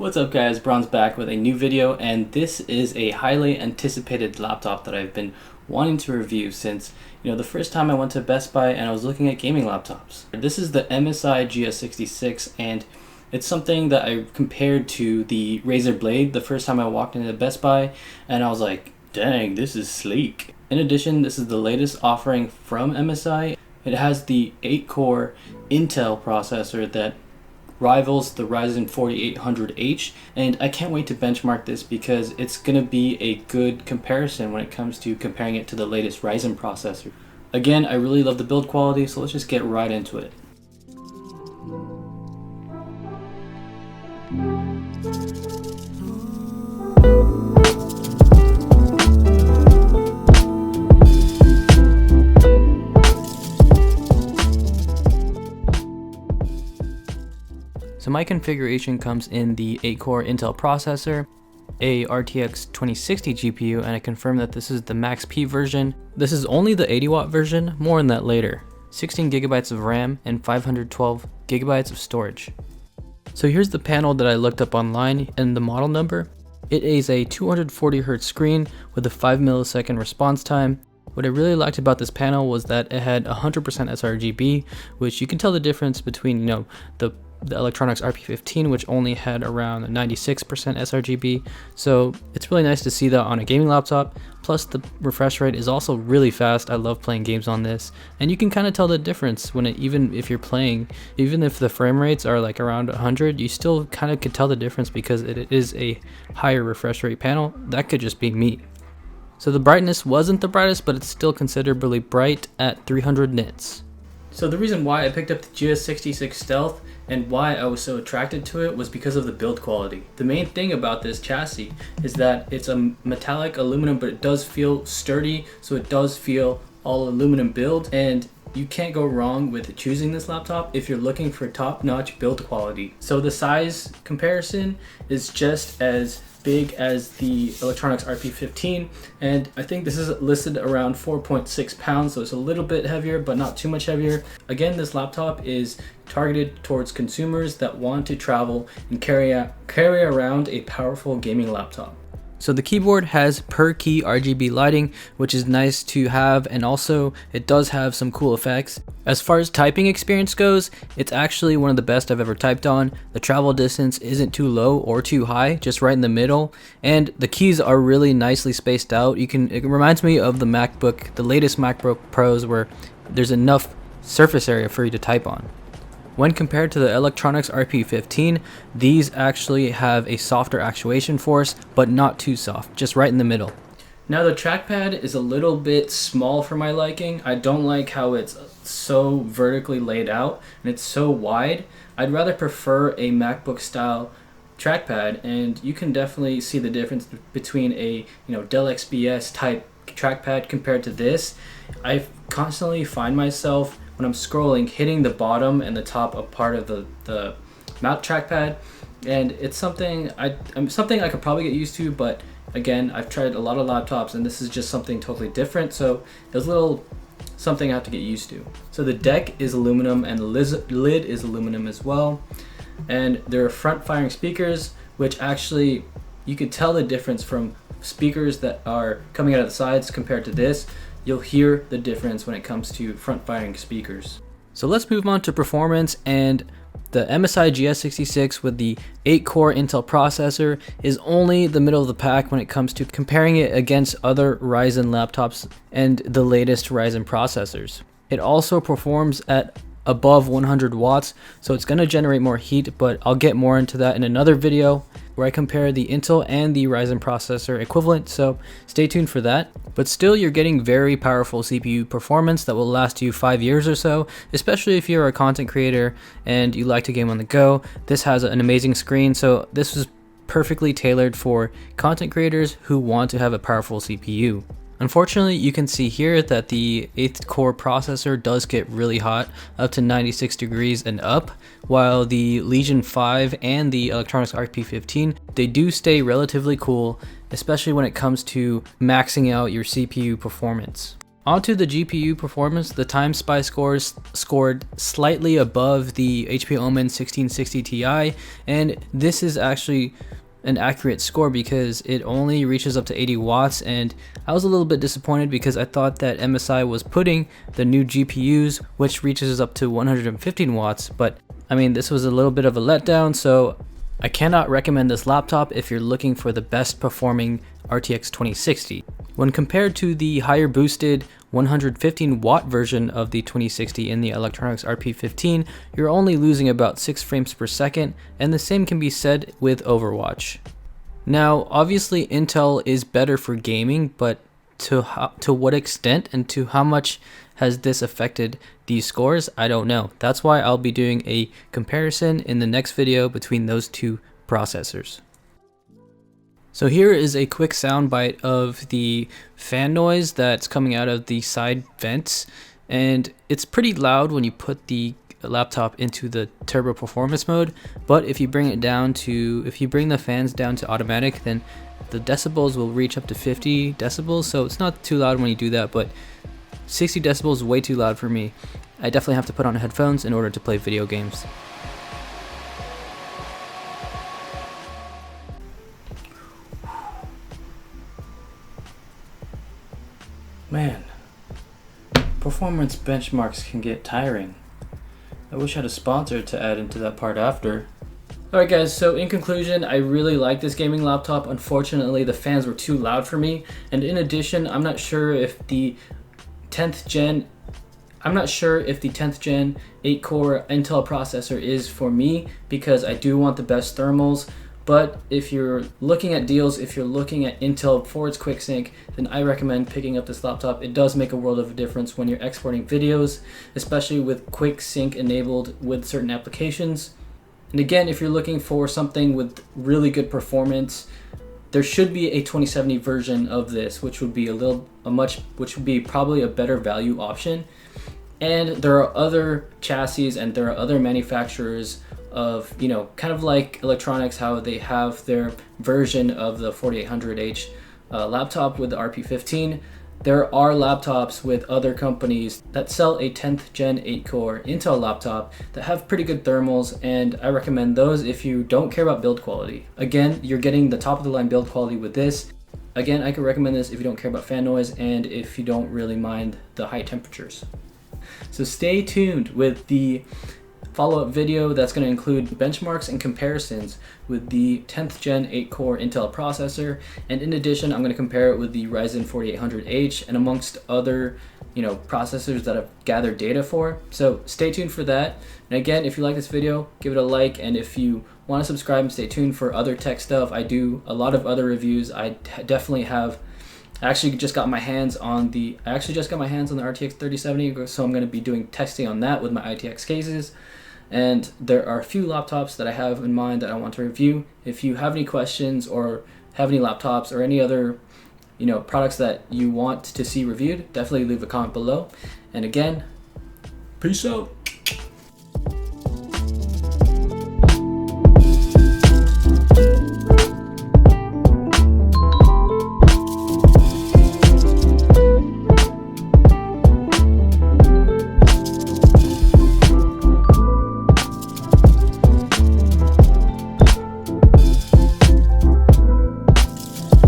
What's up guys, Bron's back with a new video, and this is a highly anticipated laptop that I've been wanting to review since, the first time I went to Best Buy and I was looking at gaming laptops. This is the MSI GS66, and it's something that I compared to the Razer Blade the first time I walked into Best Buy, and I was like, dang, this is sleek. In addition, this is the latest offering from MSI. It has the 8-core Intel processor that rivals the Ryzen 4800H, and I can't wait to benchmark this because it's going to be a good comparison when it comes to comparing it to the latest Ryzen processor. Again, I really love the build quality, so let's just get right into it. So my configuration comes in the 8-core Intel processor, a RTX 2060 GPU, and I confirm that this is the Max P version. This is only the 80-watt version, more on that later. 16 gigabytes of RAM and 512 gigabytes of storage. So here's the panel that I looked up online and the model number. It is a 240Hz screen with a 5 millisecond response time. What I really liked about this panel was that it had 100% sRGB, which you can tell the difference between, the Electronics RP15, which only had around 96% sRGB. So it's really nice to see that on a gaming laptop. Plus the refresh rate is also really fast. I love playing games on this, and you can kind of tell the difference when even if the frame rates are like around 100, you still kind of could tell the difference because it is a higher refresh rate panel. That could just be me. So the brightness wasn't the brightest, but it's still considerably bright at 300 nits. So the reason why I picked up the GS66 Stealth and why I was so attracted to it was because of the build quality. The main thing about this chassis is that it's a metallic aluminum, but it does feel sturdy, so it does feel all aluminum build, and you can't go wrong with choosing this laptop if you're looking for top-notch build quality. So the size comparison is just as big as the Electronics RP15, and I think this is listed around 4.6 pounds, so it's a little bit heavier but not too much heavier. Again, this laptop is targeted towards consumers that want to travel and carry around a powerful gaming laptop. So the keyboard has per key RGB lighting, which is nice to have, and also it does have some cool effects. As far as typing experience goes, it's actually one of the best I've ever typed on. The travel distance isn't too low or too high, just right in the middle, and the keys are really nicely spaced out. It reminds me of the latest MacBook Pros, where there's enough surface area for you to type on. When compared to the Electronics RP15, these actually have a softer actuation force, but not too soft, just right in the middle. Now the trackpad is a little bit small for my liking. I don't like how it's so vertically laid out and it's so wide. I'd rather prefer a MacBook style trackpad, and you can definitely see the difference between a Dell XPS type trackpad compared to this. I constantly find myself when I'm scrolling hitting the bottom and the top of part of the mount trackpad, and it's something I could probably get used to, but again, I've tried a lot of laptops and this is just something totally different, so it's something I have to get used to. So the deck is aluminum and the lid is aluminum as well, and there are front firing speakers, which actually you could tell the difference from speakers that are coming out of the sides compared to this. You'll hear the difference when it comes to front firing speakers. So let's move on to performance, and the MSI GS66 with the 8-core Intel processor is only the middle of the pack when it comes to comparing it against other Ryzen laptops and the latest Ryzen processors. It also performs at above 100 watts, so it's going to generate more heat, but I'll get more into that in another video where I compare the Intel and the Ryzen processor equivalent, so stay tuned for that. But still, you're getting very powerful CPU performance that will last you 5 years or so, especially if you're a content creator and you like to game on the go. This has an amazing screen, so this was perfectly tailored for content creators who want to have a powerful CPU. Unfortunately, you can see here that the 8th core processor does get really hot, up to 96 degrees and up, while the Legion 5 and the Electronics RP15, they do stay relatively cool, especially when it comes to maxing out your CPU performance. Onto the GPU performance, the Time Spy scores scored slightly above the HP Omen 1660 Ti, and this is actually an accurate score because it only reaches up to 80 watts, and I was a little bit disappointed because I thought that MSI was putting the new GPUs, which reaches up to 115 watts, but I mean, this was a little bit of a letdown, so I cannot recommend this laptop if you're looking for the best performing RTX 2060. When compared to the higher boosted 115 watt version of the 2060 in the Electronics RP15, you're only losing about 6 frames per second, and the same can be said with Overwatch. Now, obviously Intel is better for gaming, but to what extent and to how much has this affected these scores, I don't know. That's why I'll be doing a comparison in the next video between those two processors. So here is a quick soundbite of the fan noise that's coming out of the side vents, and it's pretty loud when you put the laptop into the turbo performance mode, but if you bring the fans down to automatic, then the decibels will reach up to 50 decibels, so it's not too loud when you do that, but 60 decibels is way too loud for me. I definitely have to put on headphones in order to play video games. Man, performance benchmarks can get tiring. I wish I had a sponsor to add into that part after. Alright guys, so in conclusion, I really like this gaming laptop. Unfortunately, the fans were too loud for me, and in addition, I'm not sure if the 10th gen 8-core Intel processor is for me, because I do want the best thermals. But if you're looking at deals, if you're looking at Intel for its quick sync, then I recommend picking up this laptop. It does make a world of a difference when you're exporting videos, especially with quick sync enabled with certain applications. And again, if you're looking for something with really good performance, there should be a 2070 version of this, which would be probably a better value option. And there are other chassis and there are other manufacturers of, kind of like electronics, how they have their version of the 4800H laptop with the RP15. There are laptops with other companies that sell a 10th gen 8-core Intel laptop that have pretty good thermals, and I recommend those if you don't care about build quality. Again, you're getting the top of the line build quality with this. Again, I could recommend this if you don't care about fan noise and if you don't really mind the high temperatures. So stay tuned with the follow-up video that's going to include benchmarks and comparisons with the 10th gen 8-core Intel processor, and in addition I'm going to compare it with the Ryzen 4800H and amongst other processors that I've gathered data for. So stay tuned for that, and again, if you like this video, give it a like, and if you want to subscribe and stay tuned for other tech stuff. I do a lot of other reviews. I actually just got my hands on the RTX 3070, so I'm going to be doing testing on that with my ITX cases. And there are a few laptops that I have in mind that I want to review. If you have any questions or have any laptops or any other products that you want to see reviewed, definitely leave a comment below. And again, peace out.